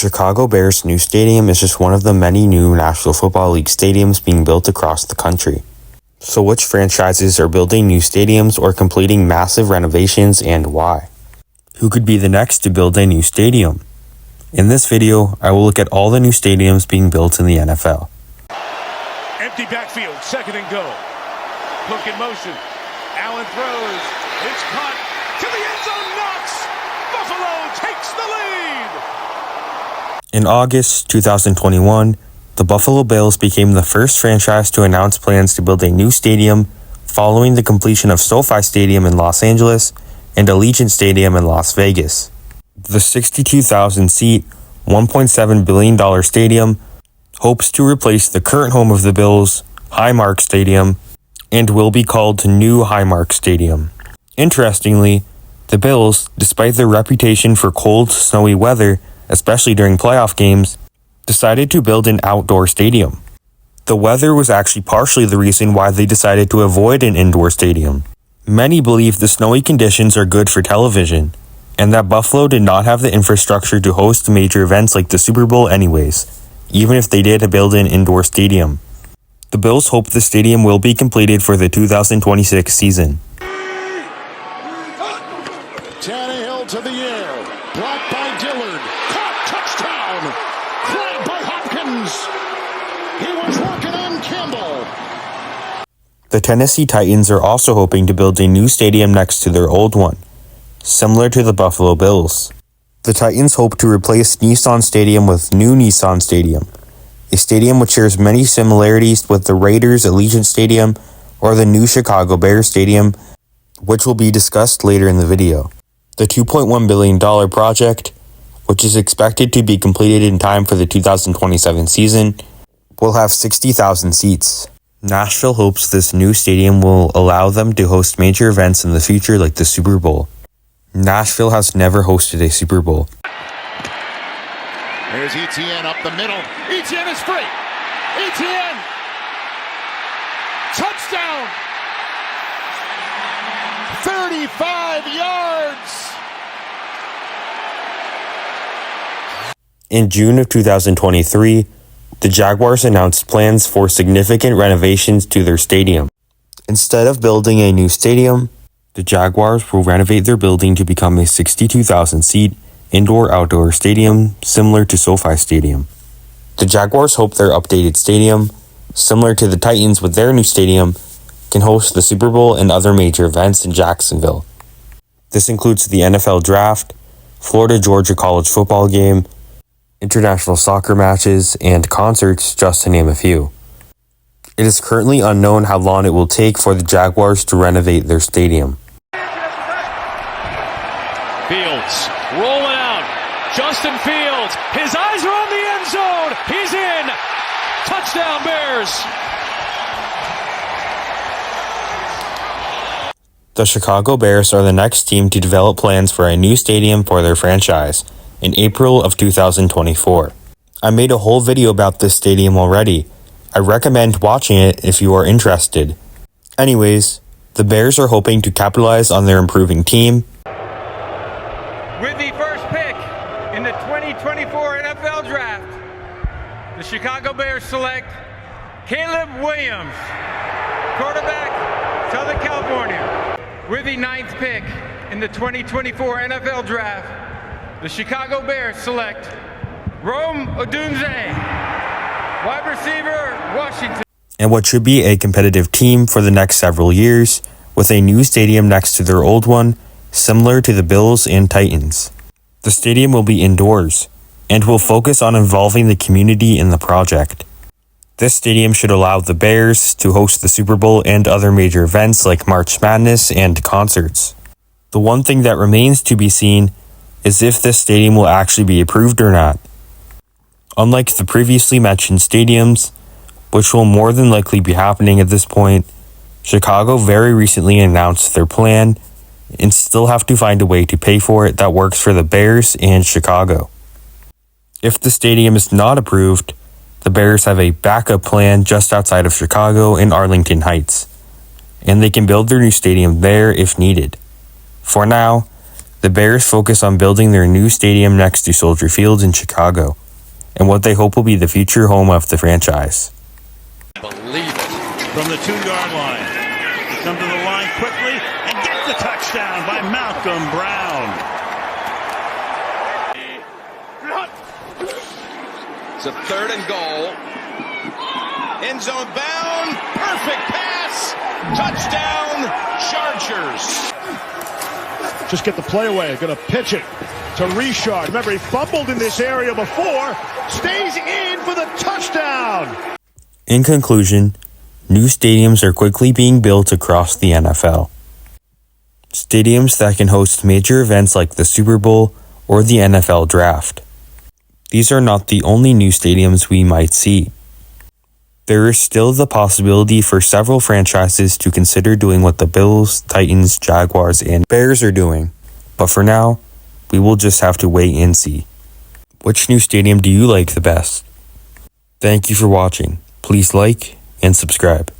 Chicago Bears' new stadium is just one of the many new National Football League stadiums being built across the country. So which franchises are building new stadiums or completing massive renovations, and why? Who could be the next to build a new stadium? In this video, I will look at all the new stadiums being built in the NFL. Empty backfield, second and go. Cook in motion. Allen throws. It's caught to the end zone. Knox. Buffalo takes the lead. In August 2021, the Buffalo Bills became the first franchise to announce plans to build a new stadium following the completion of SoFi Stadium in Los Angeles and Allegiant Stadium in Las Vegas. The 62,000-seat, $1.7 billion stadium hopes to replace the current home of the Bills, Highmark Stadium, and will be called New Highmark Stadium. Interestingly, the Bills, despite their reputation for cold, snowy weather, especially during playoff games, decided to build an outdoor stadium. The weather was actually partially the reason why they decided to avoid an indoor stadium. Many believe the snowy conditions are good for television, and that Buffalo did not have the infrastructure to host major events like the Super Bowl anyways, even if they did build an indoor stadium. The Bills hope the stadium will be completed for the 2026 season. Tannehill to the air, blocked by Dillard, caught, touchdown, grabbed by Hopkins. He was working on Campbell. The Tennessee Titans are also hoping to build a new stadium next to their old one, similar to the Buffalo Bills. The Titans hope to replace Nissan Stadium with New Nissan Stadium, a stadium which shares many similarities with the Raiders' Allegiant Stadium or the new Chicago Bears Stadium, which will be discussed later in the video. The $2.1 billion project, which is expected to be completed in time for the 2027 season, will have 60,000 seats. Nashville hopes this new stadium will allow them to host major events in the future like the Super Bowl. Nashville has never hosted a Super Bowl. There's Etienne up the middle. Etienne is free. Etienne! Touchdown! 35 yards! In June of 2023, the Jaguars announced plans for significant renovations to their stadium. Instead of building a new stadium, the Jaguars will renovate their building to become a 62,000-seat indoor-outdoor stadium similar to SoFi Stadium. The Jaguars hope their updated stadium, similar to the Titans with their new stadium, can host the Super Bowl and other major events in Jacksonville. This includes the NFL Draft, Florida-Georgia college football game, international soccer matches, and concerts, just to name a few. It is currently unknown how long it will take for the Jaguars to renovate their stadium. Fields rolling out. Justin Fields. His eyes are on the end zone. He's in. Touchdown Bears. The Chicago Bears are the next team to develop plans for a new stadium for their franchise in April of 2024. I made a whole video about this stadium already. I recommend watching it if you are interested. Anyways, the Bears are hoping to capitalize on their improving team. With the first pick in the 2024 NFL Draft, the Chicago Bears select Caleb Williams, quarterback, Southern California. With the 9th pick in the 2024 NFL Draft, the Chicago Bears select Rome Odunze, wide receiver, Washington. And what should be a competitive team for the next several years, with a new stadium next to their old one, similar to the Bills and Titans. The stadium will be indoors, and will focus on involving the community in the project. This stadium should allow the Bears to host the Super Bowl and other major events like March Madness and concerts. The one thing that remains to be seen is if this stadium will actually be approved or not. Unlike the previously mentioned stadiums, which will more than likely be happening at this point, Chicago very recently announced their plan and still have to find a way to pay for it that works for the Bears and Chicago. If the stadium is not approved, the Bears have a backup plan just outside of Chicago in Arlington Heights, and they can build their new stadium there if needed. For now, The Bears focus on building their new stadium next to Soldier Field in Chicago, and what they hope will be the future home of the franchise. Believe it. From the 2-yard line. He comes to the line quickly and gets the touchdown by Malcolm Brown. It's a 3rd and goal. End zone bound. Perfect pass. Touchdown, Chargers. Just get the play away. Going to pitch it to Richard. Remember, he fumbled in this area before. Stays in for the touchdown. In conclusion, new stadiums are quickly being built across the NFL. Stadiums that can host major events like the Super Bowl or the NFL Draft. These are not the only new stadiums we might see. There is still the possibility for several franchises to consider doing what the Bills, Titans, Jaguars, and Bears are doing. But for now, we will just have to wait and see. Which new stadium do you like the best? Thank you for watching. Please like and subscribe.